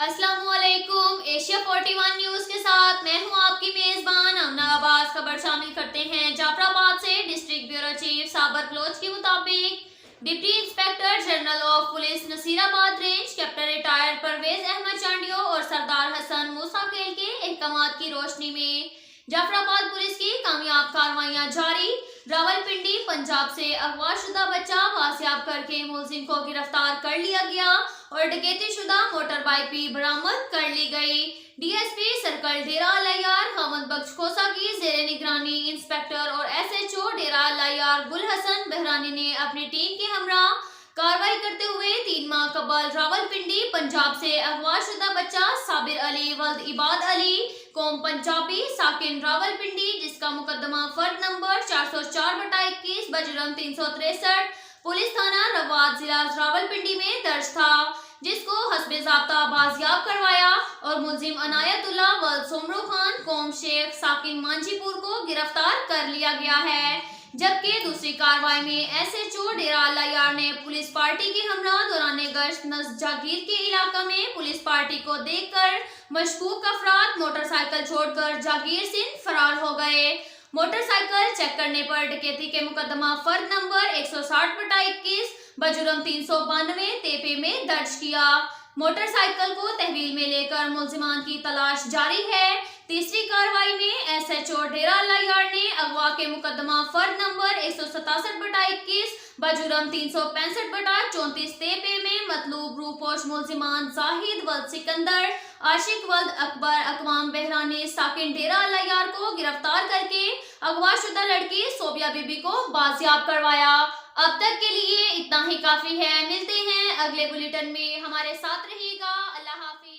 अस्सलाम वालेकुम। Asia 41 news के साथ मैं हूं आपकी मेजबान अमना अब्बास। खबर शामिल करते हैं जाफराबाद से। District bureau chief Sabir Baloch के मुताबिक deputy inspector general of police Nasirabad range captain retired Parvez Ahmed Chandio और सरदार हसन मूसा खेल के अहकामात की रोशनी में जाफराबाद पुलिस की कामयाब कार्रवाइयां जारी। रावलपिंडी पंजाब से अगवा शुदा बच्चा बाजियाब करके मुलजिम को गिरफ्तार कर लिया गया और डकैती शुदा मोटर बाइक भी बरामद कर ली गई। डीएसपी सर्कल डेरा अलायार हमद बख्श खोसा की जेर निगरानी इंस्पेक्टर और एसएचओ डेरा अलायार गुल हसन बहरानी ने अपनी टीम के हमरा कार्रवाई करते हुए 3 माह कबल रावलपिंडी पंजाब से अगवा शुदा बच्चा साबिर अली वल्द इबाद अली कौम पंजाबी साकिन रावलपिंडी जिसका मुकदमा फर्द नंबर 404/21 बजरंग 363 पुलिस थाना रवाद जिला रावलपिंडी में दर्ज था, जिसको हस्बे ज़ाब्ता बाजियाब करवाया और मुलजिम अनायतुल्ला वल्द सोमरो खान कौम शेख साकिन मांझीपुर को गिरफ्तार कर लिया गया है। जबकि दूसरी कार्रवाई में एसएचओ डेरा अलायार ने पुलिस पार्टी के हमरा दौरान गश्त नस जागीर के इलाका में पुलिस पार्टी को देखकर मशकूक अफराद मोटरसाइकिल छोड़कर जागीर से फरार हो गए। मोटरसाइकिल चेक करने पर डकैती के मुकदमा फर्द नंबर 160/21 बजुर्ग 392 तेपे में दर्ज किया। मोटरसाइकिल को तहवील में लेकर मुलजिमान की तलाश जारी है। तीसरी कार्रवाई में एसएचओ डेरा अलायार ने अगवा के मुकदमा फर्द नंबर 167/21 बजुर्ग 365/34 तेपे में मतलूब रूपोश मुलजिमान जाहिद वल्द सिकंदर आशिक वल्द अकबर अकवाम बहरानी साकिन डेरा अलायार को गिरफ्तार करके अगवा शुदा लड़की सोबिया बीबी को बाजियाब करवाया। अब तक के लिए इतना ही काफी है। मिलते हैं अगले बुलेटिन में, हमारे साथ रहिएगा। अल्लाह हाफिज।